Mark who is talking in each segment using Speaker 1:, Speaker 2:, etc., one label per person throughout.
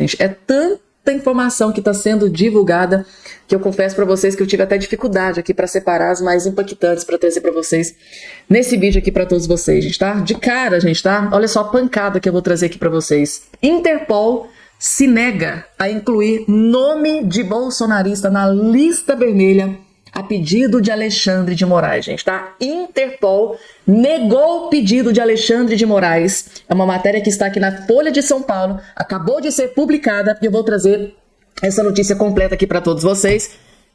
Speaker 1: Gente, é tanta informação que está sendo divulgada que eu confesso para vocês que eu tive até dificuldade aqui para separar as mais impactantes para trazer para vocês nesse vídeo aqui para todos vocês, gente, tá? De cara, gente, tá? Olha só a pancada que eu vou trazer aqui para vocês. Interpol se nega a incluir nome de bolsonarista na lista vermelha a pedido de Alexandre de Moraes, gente, tá? Interpol negou o pedido de Alexandre de Moraes. É uma matéria que está aqui na Folha de São Paulo, acabou de ser publicada e eu vou trazer essa notícia completa aqui para todos vocês.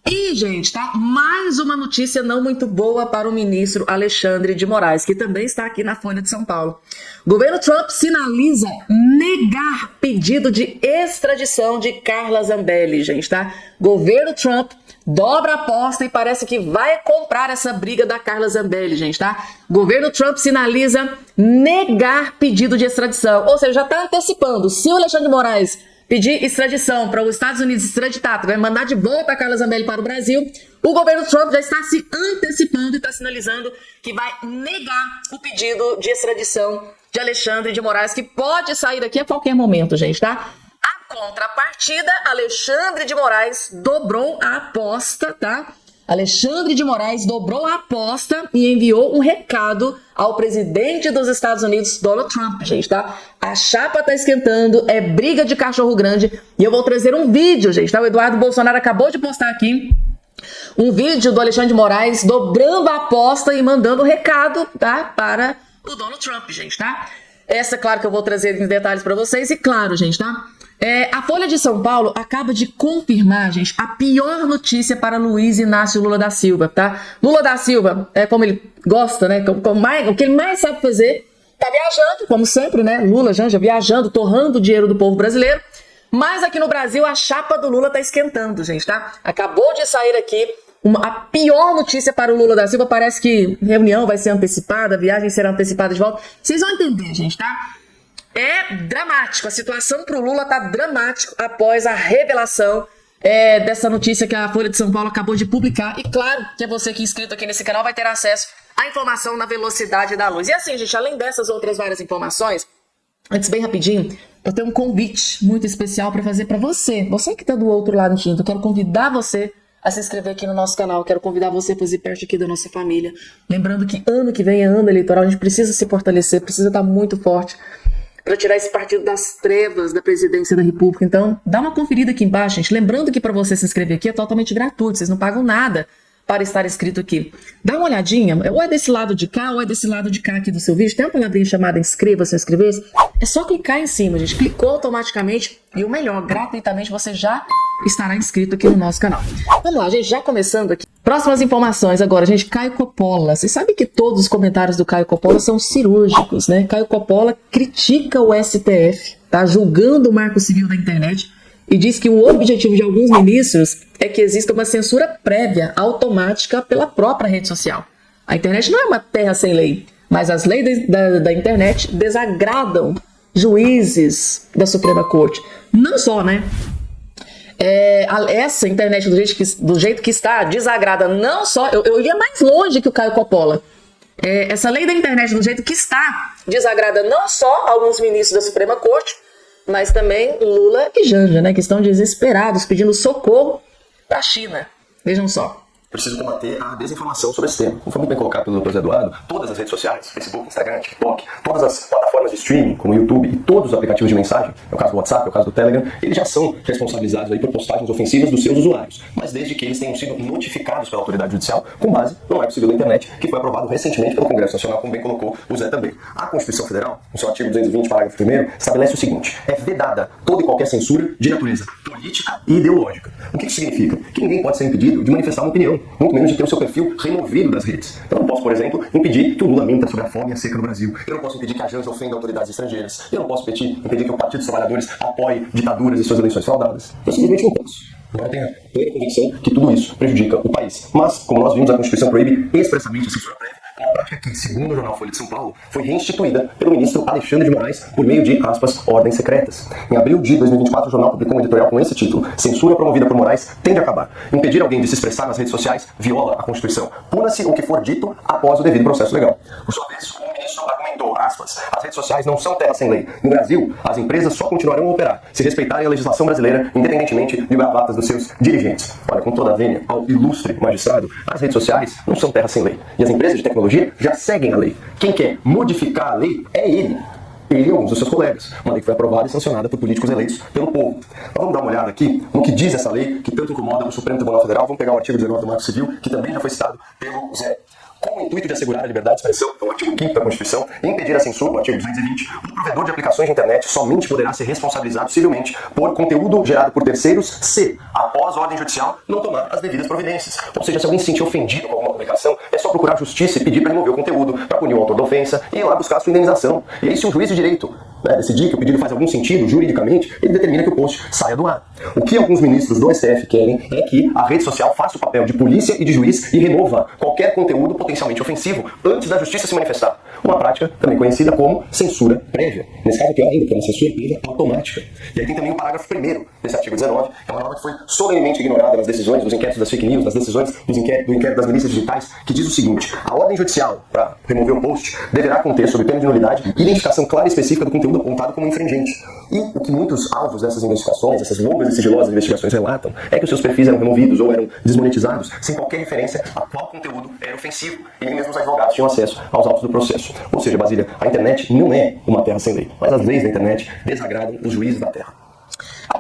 Speaker 1: E, gente, tá? Mais uma notícia não muito boa para o ministro Alexandre de Moraes, que também está aqui na Folha de São Paulo. Governo Trump sinaliza negar pedido de extradição de Carla Zambelli, gente, tá? Governo Trump dobra a aposta e parece que vai comprar essa briga da Carla Zambelli, gente, tá? Governo Trump sinaliza negar pedido de extradição, ou seja, já está antecipando. Se o Alexandre de Moraes pedir extradição para os Estados Unidos extraditar, vai mandar de volta a Carla Zambelli para o Brasil, o governo Trump já está se antecipando e está sinalizando que vai negar o pedido de extradição de Alexandre de Moraes, que pode sair daqui a qualquer momento, gente, tá? A contrapartida, Alexandre de Moraes dobrou a aposta, tá? Alexandre de Moraes dobrou a aposta e enviou um recado ao presidente dos Estados Unidos, Donald Trump, gente, tá? A chapa tá esquentando, é briga de cachorro grande e eu vou trazer um vídeo, gente, tá? O Eduardo Bolsonaro acabou de postar aqui um vídeo do Alexandre de Moraes dobrando a aposta e mandando um recado, tá? Para o Donald Trump, gente, tá? Essa, claro que eu vou trazer em detalhes para vocês e, claro, gente, tá? A Folha de São Paulo acaba de confirmar, gente, a pior notícia para Luiz Inácio Lula da Silva, tá? Lula da Silva, como ele gosta, né? O que ele mais sabe fazer, tá viajando, como sempre, né? Lula, Janja, viajando, torrando o dinheiro do povo brasileiro. Mas aqui no Brasil, a chapa do Lula tá esquentando, gente, tá? Acabou de sair aqui a pior notícia para o Lula da Silva. Parece que reunião vai ser antecipada, viagem será antecipada de volta. Vocês vão entender, gente, tá? É dramático, a situação para o Lula tá dramático após a revelação dessa notícia que a Folha de São Paulo acabou de publicar. E claro que você que é inscrito aqui nesse canal vai ter acesso à informação na velocidade da luz. E assim, gente, além dessas outras várias informações, antes bem rapidinho, eu tenho um convite muito especial para fazer para você. Você que está do outro lado do eu quero convidar você a se inscrever aqui no nosso canal. Quero convidar você para fazer parte aqui da nossa família. Lembrando que ano que vem é ano eleitoral, a gente precisa se fortalecer, precisa estar muito forte para tirar esse partido das trevas da presidência da República. Então, dá uma conferida aqui embaixo, gente. Lembrando que para você se inscrever aqui é totalmente gratuito, vocês não pagam nada para estar inscrito aqui. Dá uma olhadinha, ou é desse lado de cá, ou é desse lado de cá aqui do seu vídeo. Tem uma palavrinha chamada inscreva-se ou inscrever-se. É só clicar em cima, gente. Clicou automaticamente e o melhor, gratuitamente você já estará inscrito aqui no nosso canal. Vamos lá, gente, já começando aqui. Próximas informações agora, gente. Caio Coppola. Vocês sabem que todos os comentários do Caio Coppola são cirúrgicos, né? Caio Coppola critica o STF, tá? Julgando o marco civil da internet e diz que o objetivo de alguns ministros é que exista uma censura prévia, automática, pela própria rede social. A internet não é uma terra sem lei, mas as leis da internet desagradam juízes da Suprema Corte. Não só, né? Essa internet do jeito que está desagrada não só, eu ia mais longe que o Caio Coppola. Essa lei da internet do jeito que está desagrada não só alguns ministros da Suprema Corte, mas também Lula e Janja, né, que estão desesperados pedindo socorro para a China. Vejam só.
Speaker 2: Preciso combater a desinformação sobre esse tema. Como foi muito bem colocado pelo Dr. Zé Eduardo, todas as redes sociais, Facebook, Instagram, TikTok, todas as plataformas de streaming, como o YouTube e todos os aplicativos de mensagem, é o caso do WhatsApp, é o caso do Telegram, eles já são responsabilizados aí por postagens ofensivas dos seus usuários, mas desde que eles tenham sido notificados pela autoridade judicial com base no marco civil da internet, que foi aprovado recentemente pelo Congresso Nacional, como bem colocou o Zé também. A Constituição Federal, no seu artigo 220, parágrafo 1º, estabelece o seguinte: é vedada toda e qualquer censura de natureza política e ideológica. O que isso significa? Que ninguém pode ser impedido de manifestar uma opinião, muito menos de ter o seu perfil removido das redes. Eu não posso, por exemplo, impedir que o Lula minta sobre a fome e a seca no Brasil. Eu não posso impedir que a Janja ofenda autoridades estrangeiras. Eu não posso impedir que o Partido dos Trabalhadores apoie ditaduras e suas eleições fraudadas. Eu simplesmente não posso. Agora tenho a plena convicção que tudo isso prejudica o país. Mas, como nós vimos, a Constituição proíbe expressamente a censura prévia. A prática que, segundo o jornal Folha de São Paulo, foi reinstituída pelo ministro Alexandre de Moraes por meio de, aspas, ordens secretas. Em abril de 2024, o jornal publicou um editorial com esse título: Censura promovida por Moraes tem de acabar. Impedir alguém de se expressar nas redes sociais viola a Constituição. Puna-se o que for dito após o devido processo legal. Por sua vez, o ministro argumentou Repito, aspas, as redes sociais não são terra sem lei. No Brasil, as empresas só continuarão a operar se respeitarem a legislação brasileira, independentemente de gravatas dos seus dirigentes. Olha, com toda a vênia ao ilustre magistrado, as redes sociais não são terra sem lei. E as empresas de tecnologia já seguem a lei. Quem quer modificar a lei é ele e alguns dos seus colegas. Uma lei que foi aprovada e sancionada por políticos eleitos pelo povo. Nós vamos dar uma olhada aqui no que diz essa lei, que tanto incomoda o Supremo Tribunal Federal. Vamos pegar o artigo 19 do Marco Civil, que também já foi citado pelo Zé. Com o intuito de assegurar a liberdade de expressão, é o artigo 5º da Constituição, e impedir a censura, o artigo 220, o provedor de aplicações de internet somente poderá ser responsabilizado civilmente por conteúdo gerado por terceiros se, após ordem judicial, não tomar as devidas providências. Ou seja, se alguém se sentir ofendido com alguma publicação, é só procurar a justiça e pedir para remover o conteúdo, para punir o autor da ofensa e ir lá buscar a sua indenização. E aí, se o juiz de direito decidir que o pedido faz algum sentido juridicamente, ele determina que o post saia do ar. O que alguns ministros do STF querem é que a rede social faça o papel de polícia e de juiz e remova qualquer conteúdo potencialmente ofensivo antes da justiça se manifestar. Uma prática também conhecida como censura prévia. Nesse caso, pior ainda, que é uma censura prévia automática. E aí tem também o parágrafo 1º desse artigo 19, que é uma norma que foi solenemente ignorada nas decisões dos inquéritos das fake news, nas decisões do inquérito das milícias digitais, que diz o seguinte: a ordem judicial para remover o post deverá conter, sob pena de nulidade, identificação clara e específica do conteúdo apontado como infringente. E o que muitos alvos dessas investigações, essas longas e sigilosas investigações relatam, é que os seus perfis eram removidos ou eram desmonetizados sem qualquer referência a qual conteúdo era ofensivo. E nem mesmo os advogados tinham acesso aos autos do processo. Ou seja, Basília, a internet não é uma terra sem lei, mas as leis da internet desagradam os juízes da terra.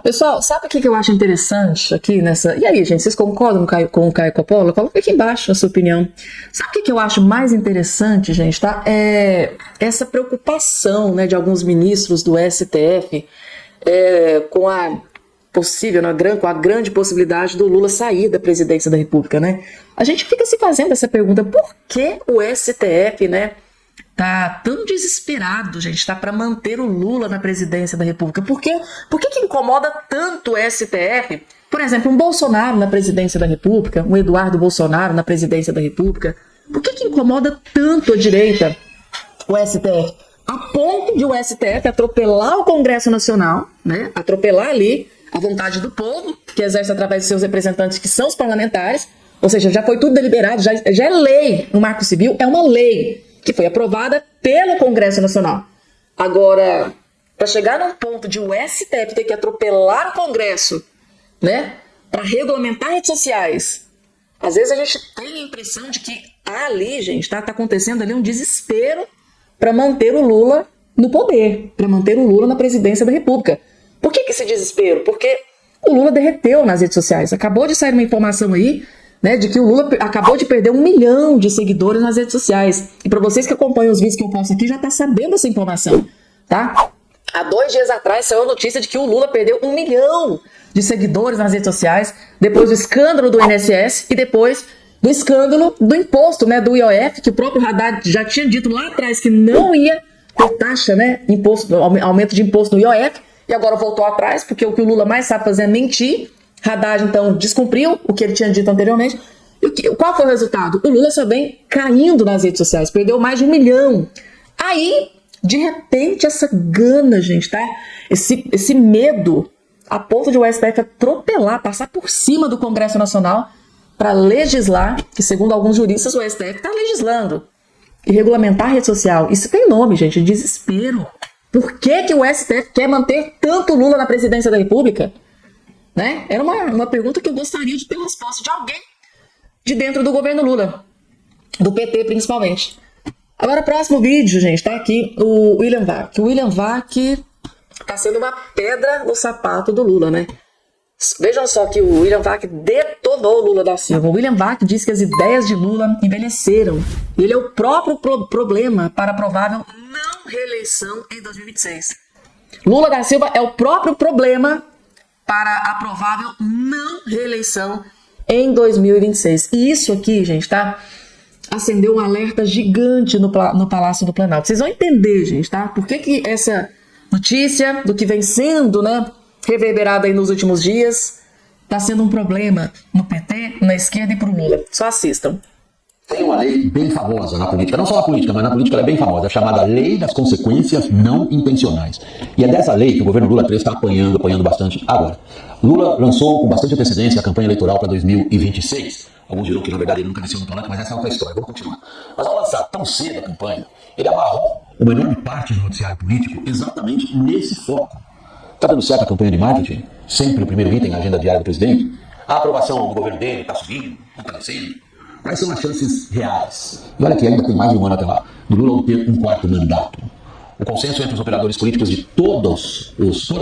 Speaker 1: Pessoal, sabe o que eu acho interessante aqui nessa... E aí, gente, vocês concordam com o Caio Coppola? Coloca aqui embaixo a sua opinião. Sabe o que eu acho mais interessante, gente, tá? É essa preocupação, né, de alguns ministros do STF com a possível, com a grande possibilidade do Lula sair da presidência da República, né? A gente fica se fazendo essa pergunta: por que o STF, né, tá tão desesperado, gente, tá para manter o Lula na presidência da República? Por que incomoda tanto o STF? Por exemplo, um Bolsonaro na presidência da República, um Eduardo Bolsonaro na presidência da República. Por que incomoda tanto a direita, o STF? A ponto de o STF atropelar o Congresso Nacional, né? Atropelar ali a vontade do povo, que exerce através de seus representantes, que são os parlamentares. Ou seja, já foi tudo deliberado, já é lei. O Marco Civil é uma lei que foi aprovada pelo Congresso Nacional. Agora, para chegar num ponto de o STF ter que atropelar o Congresso, né, para regulamentar redes sociais, às vezes a gente tem a impressão de que ali, gente, tá acontecendo ali um desespero para manter o Lula no poder, para manter o Lula na presidência da República. Por que esse desespero? Porque o Lula derreteu nas redes sociais. Acabou de sair uma informação aí, né, de que o Lula acabou de perder 1 milhão de seguidores nas redes sociais. E para vocês que acompanham os vídeos que eu posto aqui, já tá sabendo essa informação, tá? Há 2 dias atrás saiu a notícia de que o Lula perdeu 1 milhão de seguidores nas redes sociais, depois do escândalo do INSS e depois do escândalo do imposto, né, do IOF, que o próprio Haddad já tinha dito lá atrás que não ia ter taxa, né, aumento de imposto no IOF, e agora voltou atrás, porque o que o Lula mais sabe fazer é mentir. Haddad, então, descumpriu o que ele tinha dito anteriormente. E qual foi o resultado? O Lula só vem caindo nas redes sociais, perdeu mais de 1 milhão. Aí, de repente, essa gana, gente, tá? Esse medo, a ponto de o STF atropelar, passar por cima do Congresso Nacional para legislar, que segundo alguns juristas o STF está legislando, e regulamentar a rede social. Isso tem nome, gente, desespero. Por que o STF quer manter tanto Lula na presidência da República? Né? Era uma pergunta que eu gostaria de ter resposta de alguém de dentro do governo Lula, do PT principalmente. Agora, próximo vídeo, gente, tá aqui o William Vac. O William Vac tá sendo uma pedra no sapato do Lula, né? Vejam só que o William Vac detonou o Lula da Silva. O William Vac diz que as ideias de Lula envelheceram. Ele é o próprio problema para a provável não reeleição em 2026. Lula da Silva é o próprio problema para a provável não reeleição em 2026. E isso aqui, gente, tá? Acendeu um alerta gigante no Palácio do Planalto. Vocês vão entender, gente, tá? Por que essa notícia do que vem sendo, né, reverberada aí nos últimos dias, tá sendo um problema no PT, na esquerda e pro Lula. Só assistam.
Speaker 3: Tem uma lei bem famosa na política, não só na política, mas na política ela é bem famosa, a chamada Lei das Consequências Não Intencionais. E é dessa lei que o governo Lula 3 está apanhando bastante agora. Lula lançou com bastante antecedência a campanha eleitoral para 2026. Alguns dirão que na verdade ele nunca desceu no palanque, mas essa é outra história, vamos continuar. Mas ao lançar tão cedo a campanha, ele amarrou uma enorme parte do noticiário político exatamente nesse foco. Está dando certo a campanha de marketing? Sempre o primeiro item na agenda diária do presidente? A aprovação do governo dele está subindo, está crescendo? Quais são as chances reais? E olha que ainda tem mais de um ano até lá, do Lula obter um quarto mandato. O consenso entre os operadores políticos de todas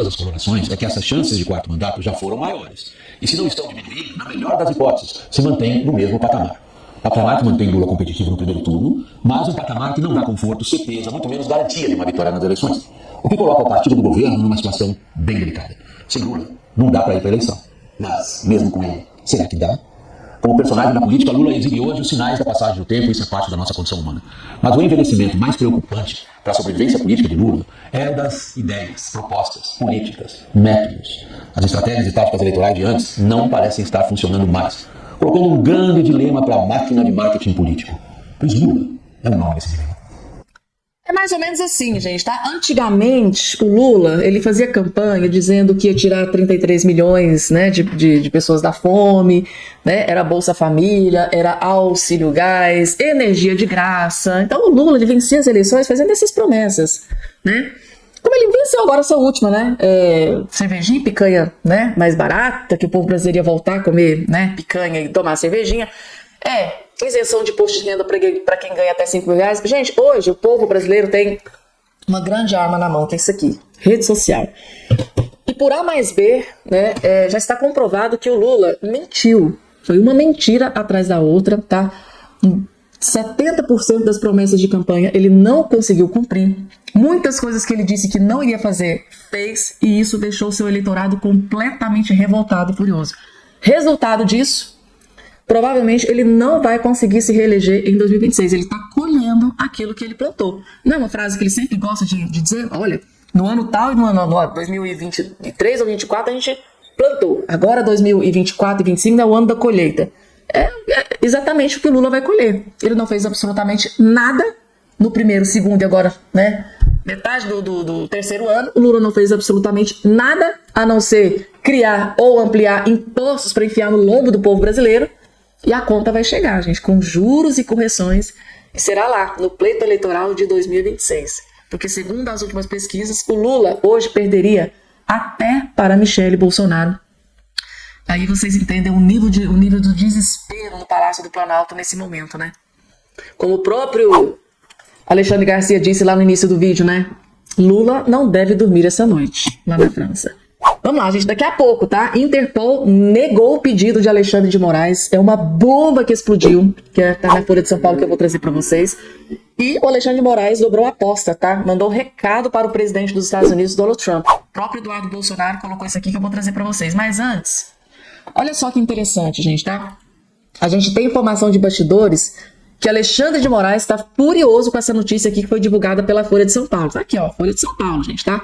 Speaker 3: as colorações é que essas chances de quarto mandato já foram maiores. E se não estão diminuindo, na melhor das hipóteses, se mantém no mesmo patamar. Patamar que mantém Lula competitivo no primeiro turno, mas um patamar que não dá conforto, certeza, muito menos garantia de uma vitória nas eleições. O que coloca o partido do governo numa situação bem delicada. Sem Lula, não dá para ir para a eleição. Mas, mesmo com ele, será que dá? Como personagem da política, Lula exibe hoje os sinais da passagem do tempo, isso é parte da nossa condição humana. Mas o envelhecimento mais preocupante para a sobrevivência política de Lula é o das ideias, propostas, políticas, métodos. As estratégias e táticas eleitorais de antes não parecem estar funcionando mais, colocando um grande dilema para a máquina de marketing político. Pois Lula é o nome desse dilema.
Speaker 1: É mais ou menos assim, gente, tá? Antigamente, o Lula, ele fazia campanha dizendo que ia tirar 33 milhões, né, de pessoas da fome, né? Era Bolsa Família, era auxílio gás, energia de graça. Então o Lula, ele vencia as eleições fazendo essas promessas, né? Como ele venceu agora essa última, né? Cervejinha e picanha, né? Mais barata, que o povo brasileiro ia voltar a comer, né? Picanha e tomar cervejinha. Isenção de imposto de renda para quem ganha até 5 mil reais. Gente, hoje o povo brasileiro tem uma grande arma na mão, que é isso aqui, rede social. E por A mais B, né, já está comprovado que o Lula mentiu. Foi uma mentira atrás da outra, tá? 70% das promessas de campanha ele não conseguiu cumprir. Muitas coisas que ele disse que não iria fazer, fez, e isso deixou seu eleitorado completamente revoltado e furioso. Resultado disso, provavelmente ele não vai conseguir se reeleger em 2026. Ele está colhendo aquilo que ele plantou. Não é uma frase que ele sempre gosta de dizer? Olha, no ano tal e no ano 2023 ou 2024 a gente plantou. Agora 2024 e 2025 é o ano da colheita. É exatamente o que o Lula vai colher. Ele não fez absolutamente nada no primeiro, segundo e agora, né, metade do terceiro ano. O Lula não fez absolutamente nada a não ser criar ou ampliar impostos para enfiar no lombo do povo brasileiro. E a conta vai chegar, gente, com juros e correções, e será lá, no pleito eleitoral de 2026. Porque, segundo as últimas pesquisas, o Lula hoje perderia até para Michele Bolsonaro. Aí vocês entendem o nível do desespero no Palácio do Planalto nesse momento, né? Como o próprio Alexandre Garcia disse lá no início do vídeo, né? Lula não deve dormir essa noite, lá na França. Vamos lá, gente, daqui a pouco, tá? Interpol negou o pedido de Alexandre de Moraes. É uma bomba que explodiu, que tá na Folha de São Paulo, que eu vou trazer pra vocês. E o Alexandre de Moraes dobrou a aposta, tá? Mandou um recado para o presidente dos Estados Unidos, Donald Trump. O próprio Eduardo Bolsonaro colocou isso aqui que eu vou trazer pra vocês. Mas antes, olha só que interessante, gente, tá? A gente tem informação de bastidores que Alexandre de Moraes está furioso com essa notícia aqui que foi divulgada pela Folha de São Paulo. Tá aqui, ó, Folha de São Paulo, gente, tá?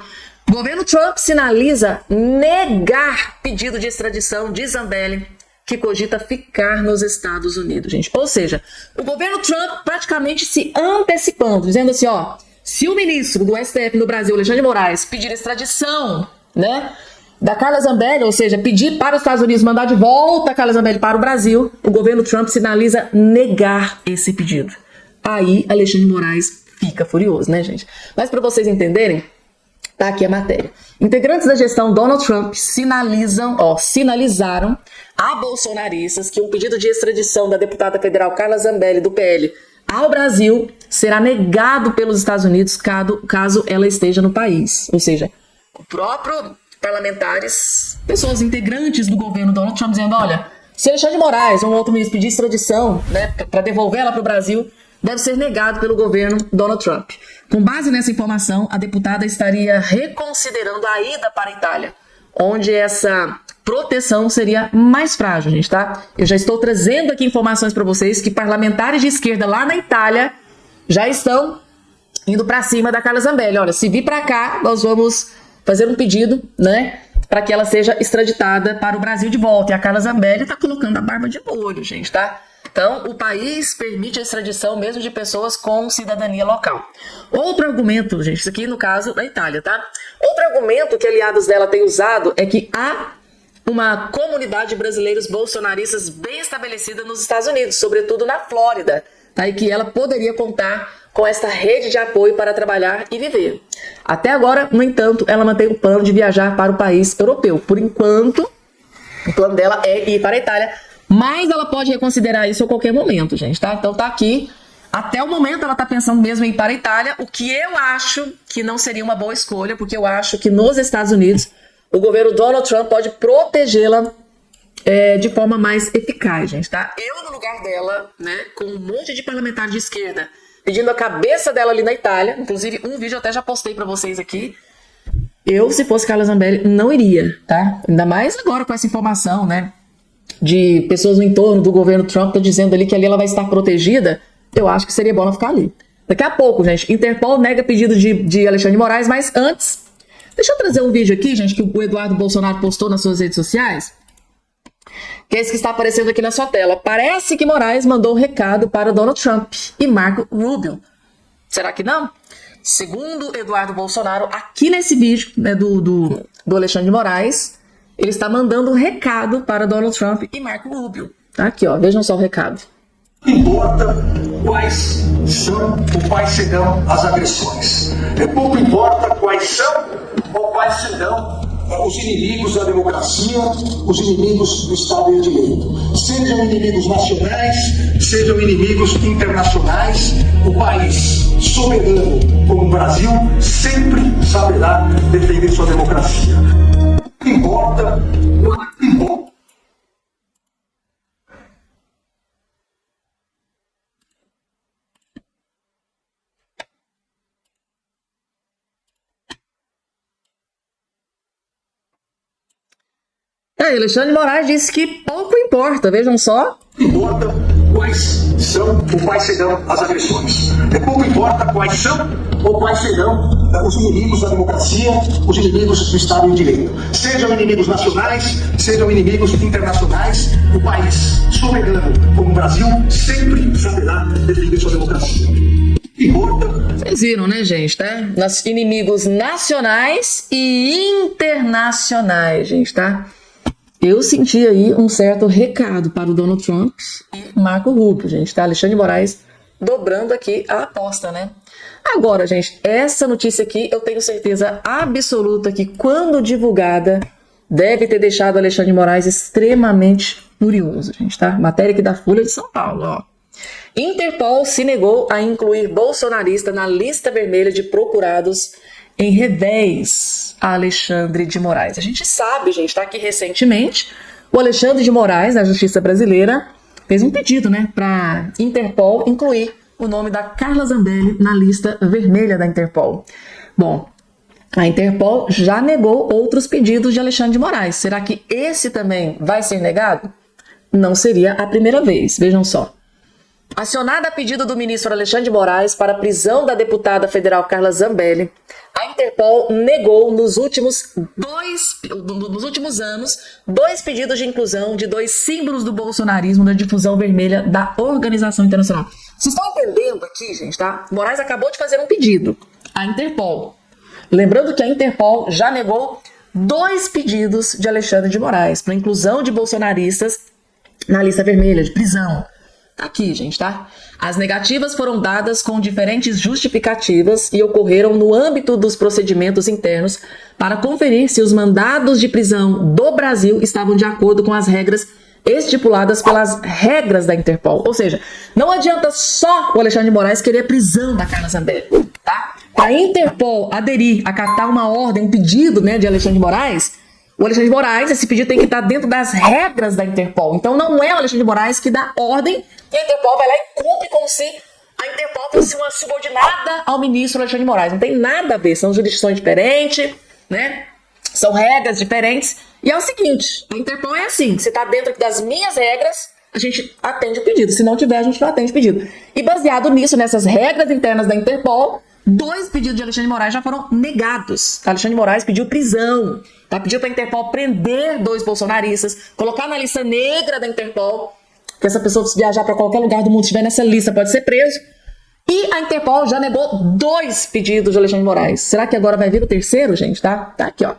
Speaker 1: O governo Trump sinaliza negar pedido de extradição de Zambelli, que cogita ficar nos Estados Unidos, gente. Ou seja, o governo Trump praticamente se antecipando, dizendo assim, ó, se o ministro do STF no Brasil, Alexandre de Moraes, pedir extradição, né, da Carla Zambelli, ou seja, pedir para os Estados Unidos mandar de volta a Carla Zambelli para o Brasil, o governo Trump sinaliza negar esse pedido. Aí, Alexandre de Moraes fica furioso, né, gente? Mas para vocês entenderem, tá aqui a matéria. Integrantes da gestão Donald Trump sinalizaram a bolsonaristas que um pedido de extradição da deputada federal Carla Zambelli, do PL, ao Brasil será negado pelos Estados Unidos caso ela esteja no país. Ou seja, o próprio parlamentares, pessoas integrantes do governo Donald Trump dizendo, olha, se Alexandre de Moraes ou um outro ministro pedir extradição, né, para devolver ela para o Brasil, deve ser negado pelo governo Donald Trump. Com base nessa informação, a deputada estaria reconsiderando a ida para a Itália, onde essa proteção seria mais frágil, gente, tá? Eu já estou trazendo aqui informações para vocês que parlamentares de esquerda lá na Itália já estão indo para cima da Carla Zambelli. Olha, se vir para cá, nós vamos fazer um pedido, né, para que ela seja extraditada para o Brasil de volta. E a Carla Zambelli tá colocando a barba de molho, gente, tá? Então, o país permite a extradição mesmo de pessoas com cidadania local. Outro argumento, gente, isso aqui no caso da Itália, tá? Outro argumento que aliados dela têm usado é que há uma comunidade de brasileiros bolsonaristas bem estabelecida nos Estados Unidos, sobretudo na Flórida, tá? E que ela poderia contar com esta rede de apoio para trabalhar e viver. Até agora, no entanto, ela mantém o plano de viajar para o país europeu. Por enquanto, o plano dela é ir para a Itália, mas ela pode reconsiderar isso a qualquer momento, gente, tá? Então tá aqui. Até o momento ela tá pensando mesmo em ir para a Itália, o que eu acho que não seria uma boa escolha, porque eu acho que nos Estados Unidos o governo Donald Trump pode protegê-la de forma mais eficaz, gente, tá? Eu, no lugar dela, né, com um monte de parlamentar de esquerda, pedindo a cabeça dela ali na Itália, inclusive um vídeo eu até já postei pra vocês aqui, eu, se fosse Carla Zambelli, não iria, tá? Ainda mais agora com essa informação, né, de pessoas no entorno do governo Trump tá dizendo ali que ali ela vai estar protegida, eu acho que seria bom ela ficar ali. Daqui a pouco, gente, Interpol nega pedido de Alexandre de Moraes, mas antes, deixa eu trazer um vídeo aqui, gente, que o Eduardo Bolsonaro postou nas suas redes sociais, que é esse que está aparecendo aqui na sua tela. Parece que Moraes mandou um recado para Donald Trump e Marco Rubio. Será que não? Segundo Eduardo Bolsonaro, aqui nesse vídeo, né, do Alexandre de Moraes, ele está mandando um recado para Donald Trump e Marco Rubio. Tá aqui, ó, vejam só o recado.
Speaker 4: Não importa quais são ou quais serão as agressões. Pouco importa quais são ou quais serão os inimigos da democracia, os inimigos do Estado de Direito. Sejam inimigos nacionais, sejam inimigos internacionais, o país soberano como o Brasil sempre saberá defender sua democracia. Não importa.
Speaker 1: Alexandre de Moraes disse que pouco importa, vejam só.
Speaker 4: Não importa quais são ou quais serão as agressões. Pouco importa quais são ou quais serão os inimigos da democracia, os inimigos do Estado de Direito. Sejam inimigos nacionais, sejam inimigos internacionais, o país soberano como o Brasil sempre saberá defender sua democracia.
Speaker 1: Vocês viram, né, gente, tá? Nos inimigos nacionais e internacionais, gente, tá? Eu senti aí um certo recado para o Donald Trump e Marco Rubio, gente, tá? Alexandre de Moraes dobrando aqui a aposta, né? Agora, gente, essa notícia aqui eu tenho certeza absoluta que quando divulgada deve ter deixado Alexandre de Moraes extremamente furioso, gente, tá? Matéria aqui da Folha de São Paulo, ó. Interpol se negou a incluir bolsonarista na lista vermelha de procurados em revés a Alexandre de Moraes. A gente sabe, gente, tá, que recentemente o Alexandre de Moraes, na Justiça Brasileira, fez um pedido, né, para Interpol incluir o nome da Carla Zambelli na lista vermelha da Interpol. Bom, a Interpol já negou outros pedidos de Alexandre de Moraes. Será que esse também vai ser negado? Não seria a primeira vez, vejam só. Acionada a pedido do ministro Alexandre de Moraes para a prisão da deputada federal Carla Zambelli, a Interpol negou nos últimos anos dois pedidos de inclusão de dois símbolos do bolsonarismo na difusão vermelha da organização internacional. Vocês estão entendendo aqui, gente, tá? Moraes acabou de fazer um pedido à Interpol. Lembrando que a Interpol já negou dois pedidos de Alexandre de Moraes para inclusão de bolsonaristas na lista vermelha de prisão. Aqui, gente, tá? As negativas foram dadas com diferentes justificativas e ocorreram no âmbito dos procedimentos internos para conferir se os mandados de prisão do Brasil estavam de acordo com as regras estipuladas pelas regras da Interpol. Ou seja, não adianta só o Alexandre de Moraes querer a prisão da Carla Zambelli, tá? Para a Interpol aderir, acatar uma ordem, um pedido, né, de Alexandre de Moraes, o Alexandre de Moraes, esse pedido tem que estar dentro das regras da Interpol. Então não é o Alexandre de Moraes que dá ordem e a Interpol vai lá e cumpre como se a Interpol fosse uma subordinada ao ministro Alexandre de Moraes. Não tem nada a ver, são jurisdições diferentes, né? São regras diferentes. E é o seguinte, a Interpol é assim, se está dentro das minhas regras, a gente atende o pedido. Se não tiver, a gente não atende o pedido. E baseado nisso, nessas regras internas da Interpol, dois pedidos de Alexandre de Moraes já foram negados. Alexandre de Moraes pediu prisão, tá? Pediu para a Interpol prender dois bolsonaristas, colocar na lista negra da Interpol que essa pessoa, se viajar para qualquer lugar do mundo, estiver nessa lista, pode ser preso. E a Interpol já negou 2 pedidos de Alexandre de Moraes. Será que agora vai vir o terceiro, gente? Tá aqui, ó.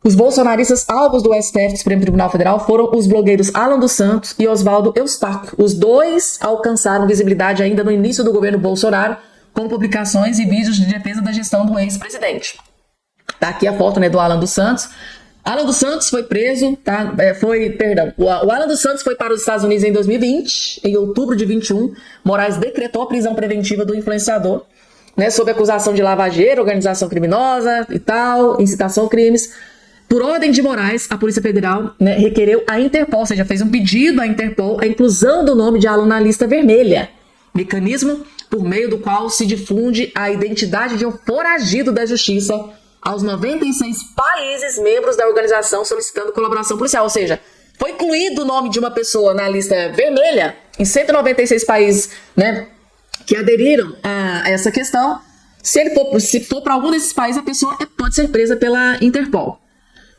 Speaker 1: Os bolsonaristas alvos do STF, do Supremo Tribunal Federal, foram os blogueiros Alan dos Santos e Oswaldo Eustáquio. Os 2 alcançaram visibilidade ainda no início do governo Bolsonaro, com publicações e vídeos de defesa da gestão do ex-presidente. Tá aqui a foto, né, do Alan dos Santos. Alan dos Santos foi preso, tá? O Alan dos Santos foi para os Estados Unidos em 2020, em outubro de 21. Moraes decretou a prisão preventiva do influenciador, né, sob acusação de lavageira, organização criminosa e tal, incitação a crimes. Por ordem de Moraes, a Polícia Federal, né, requereu à Interpol, ou seja, fez um pedido à Interpol a inclusão do nome de Alan na lista vermelha, mecanismo por meio do qual se difunde a identidade de um foragido da justiça aos 96 países membros da organização solicitando colaboração policial. Ou seja, foi incluído o nome de uma pessoa na lista vermelha em 196 países, né, que aderiram a essa questão. Se for para algum desses países, a pessoa pode ser presa pela Interpol.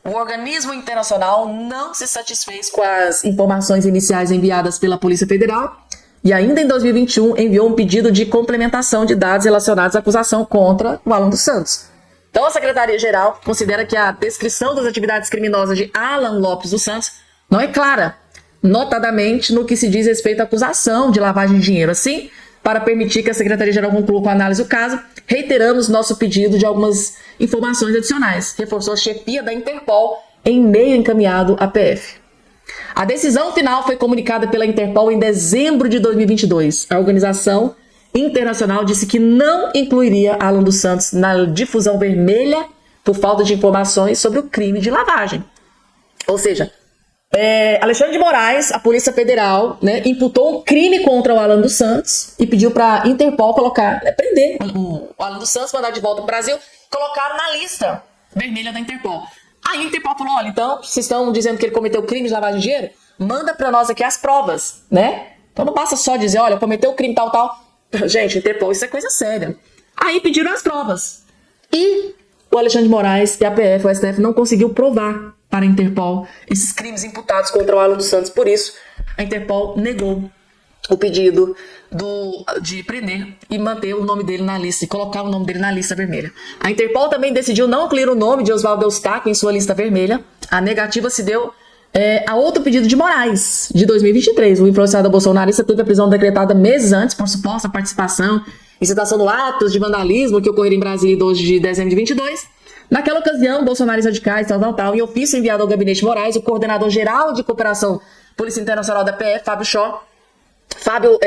Speaker 1: O organismo internacional não se satisfez com as informações iniciais enviadas pela Polícia Federal e ainda em 2021 enviou um pedido de complementação de dados relacionados à acusação contra o Alan dos Santos. Então a Secretaria-Geral considera que a descrição das atividades criminosas de Alan Lopes dos Santos não é clara, notadamente no que se diz respeito à acusação de lavagem de dinheiro. Assim, para permitir que a Secretaria-Geral conclua com a análise do caso, reiteramos nosso pedido de algumas informações adicionais, reforçou a chefia da Interpol em e-mail encaminhado à PF. A decisão final foi comunicada pela Interpol em dezembro de 2022. A organização internacional disse que não incluiria Alan dos Santos na difusão vermelha por falta de informações sobre o crime de lavagem. Ou seja, Alexandre de Moraes, a Polícia Federal, né, imputou um crime contra o Alan dos Santos e pediu para a Interpol prender o Alan dos Santos, mandar de volta para o Brasil, colocar na lista vermelha da Interpol. Aí a Interpol falou, olha, então, vocês estão dizendo que ele cometeu crime de lavagem de dinheiro? Manda para nós aqui as provas, né? Então não basta só dizer, olha, cometeu crime tal, tal. Gente, Interpol, isso é coisa séria. Aí pediram as provas. E o Alexandre de Moraes e a PF, o STF, não conseguiu provar para a Interpol esses crimes imputados contra o Alan dos Santos. Por isso, a Interpol negou o pedido de prender e manter o nome dele na lista, e colocar o nome dele na lista vermelha. A Interpol também decidiu não incluir o nome de Oswaldo Eustáquio em sua lista vermelha. A negativa se deu a outro pedido de Moraes, de 2023. O influenciador bolsonarista teve a prisão decretada meses antes por suposta participação em citação no atos de vandalismo que ocorreram em Brasília em 12 de dezembro de 22. Naquela ocasião, bolsonaristas radicais, tal, em ofício enviado ao gabinete Moraes, o coordenador-geral de cooperação Polícia Internacional da PF, Fábio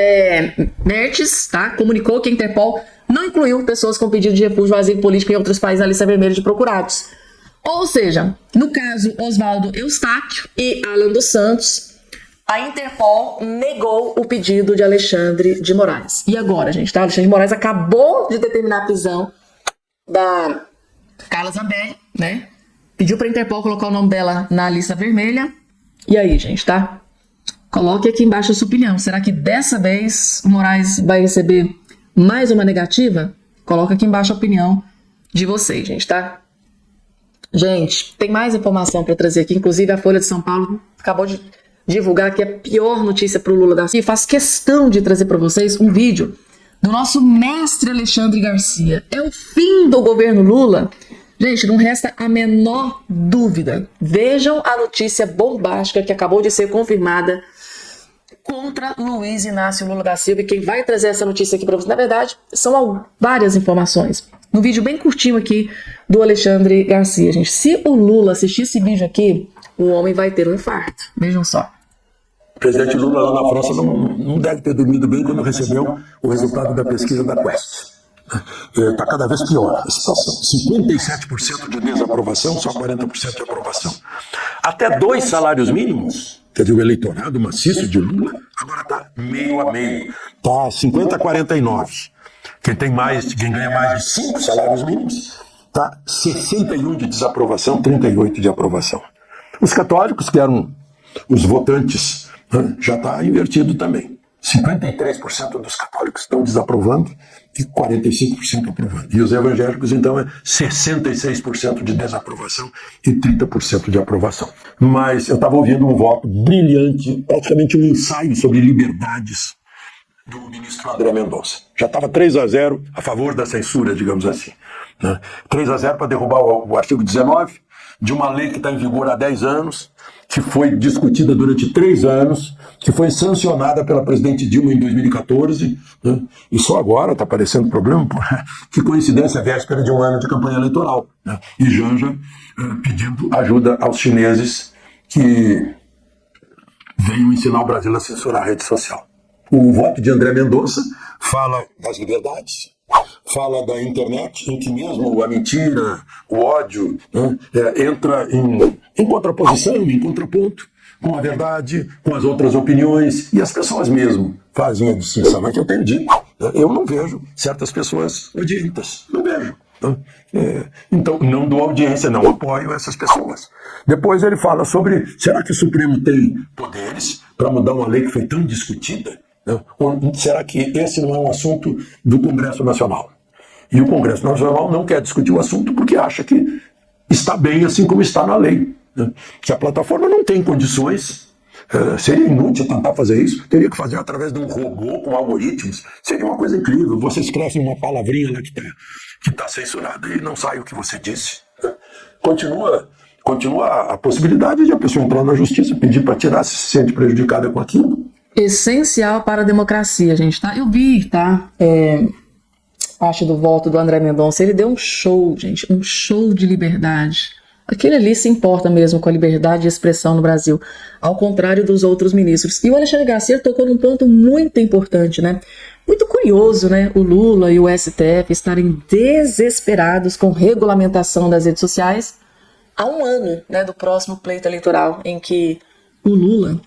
Speaker 1: Mertes, tá, comunicou que a Interpol não incluiu pessoas com pedido de refúgio ou asilo político em outros países na lista vermelha de procurados. Ou seja, no caso Oswaldo Eustáquio e Alan dos Santos, a Interpol negou o pedido de Alexandre de Moraes. E agora, gente, tá? Alexandre de Moraes acabou de determinar a prisão da Carla Zambelli, né? Pediu pra Interpol colocar o nome dela na lista vermelha. E aí, gente, tá? Coloque aqui embaixo a sua opinião. Será que dessa vez o Moraes vai receber mais uma negativa? Coloca aqui embaixo a opinião de vocês, gente, tá? Gente, tem mais informação para trazer aqui. Inclusive, a Folha de São Paulo acabou de divulgar que a pior notícia para o Lula da Silva. E faço questão de trazer para vocês um vídeo do nosso mestre Alexandre Garcia. É o fim do governo Lula? Gente, não resta a menor dúvida. Vejam a notícia bombástica que acabou de ser confirmada contra Luiz Inácio Lula da Silva. E quem vai trazer essa notícia aqui para vocês, na verdade, são várias informações. No vídeo bem curtinho aqui do Alexandre Garcia, gente. Se o Lula assistir esse vídeo aqui, o homem vai ter um infarto. Vejam só.
Speaker 5: O presidente Lula lá na França não deve ter dormido bem quando recebeu o resultado da pesquisa da Quest. Está cada vez pior a situação. 57% de desaprovação, só 40% de aprovação. Até 2 salários mínimos, quer dizer, o eleitorado maciço de Lula agora está meio a meio. Está 50-49. Quem ganha mais de 5 salários mínimos, está 61 de desaprovação, 38 de aprovação. Os católicos, que eram os votantes, já está invertido também. 53% dos católicos estão desaprovando e 45% aprovando. E os evangélicos, então, é 66% de desaprovação e 30% de aprovação. Mas eu estava ouvindo um voto brilhante, praticamente um ensaio sobre liberdades do ministro André Mendonça. Já estava 3-0 a favor da censura, digamos assim. 3-0 para derrubar o artigo 19 de uma lei que está em vigor há 10 anos, que foi discutida durante 3 anos, que foi sancionada pela presidente Dilma em 2014, né? E só agora está aparecendo problema, que coincidência, véspera de um ano de campanha eleitoral, né? E Janja pedindo ajuda aos chineses que venham ensinar o Brasil a censurar a rede social. O voto de André Mendonça fala das liberdades, fala da internet, em que mesmo a mentira, o ódio, né, entra em contraposição, em contraponto com a verdade, com as outras opiniões, e as pessoas mesmo fazem a distinção. É que eu tenho dito, eu não vejo certas pessoas odientas, não vejo. Então, não dou audiência, não apoio essas pessoas. Depois ele fala sobre, será que o Supremo tem poderes para mudar uma lei que foi tão discutida? Ou será que esse não é um assunto do Congresso Nacional? E o Congresso Nacional não quer discutir o assunto porque acha que está bem assim como está na lei. Que a plataforma não tem condições, seria inútil tentar fazer isso, teria que fazer através de um robô com algoritmos, seria uma coisa incrível. Você escreve uma palavrinha lá que está censurada e não sai o que você disse. Continua a possibilidade de a pessoa entrar na justiça, pedir para tirar se sente prejudicada com aquilo.
Speaker 1: Essencial para a democracia, gente, tá? Eu vi, tá? Acho do voto do André Mendonça, ele deu um show, gente, um show de liberdade. Aquele ali se importa mesmo com a liberdade de expressão no Brasil, ao contrário dos outros ministros. E o Alexandre Garcia tocou num ponto muito importante, né? Muito curioso, né? O Lula e o STF estarem desesperados com regulamentação das redes sociais há um ano, né, do próximo pleito eleitoral, em que o Lula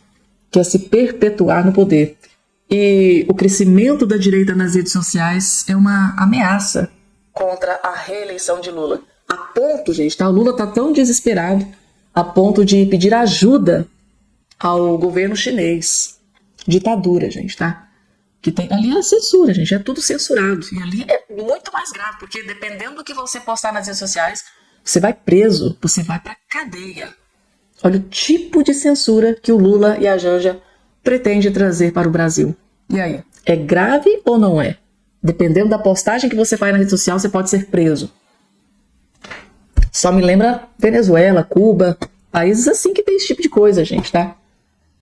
Speaker 1: quer se perpetuar no poder. E o crescimento da direita nas redes sociais é uma ameaça contra a reeleição de Lula. A ponto, gente, tá? O Lula tá tão desesperado a ponto de pedir ajuda ao governo chinês. Ditadura, gente, tá? Que tem, ali é censura, gente, é tudo censurado. E ali é muito mais grave, porque dependendo do que você postar nas redes sociais, você vai preso, você vai pra cadeia. Olha o tipo de censura que o Lula e a Janja pretendem trazer para o Brasil. E aí, é grave ou não é? Dependendo da postagem que você faz na rede social, você pode ser preso. Só me lembra Venezuela, Cuba, países assim que tem esse tipo de coisa, gente, tá?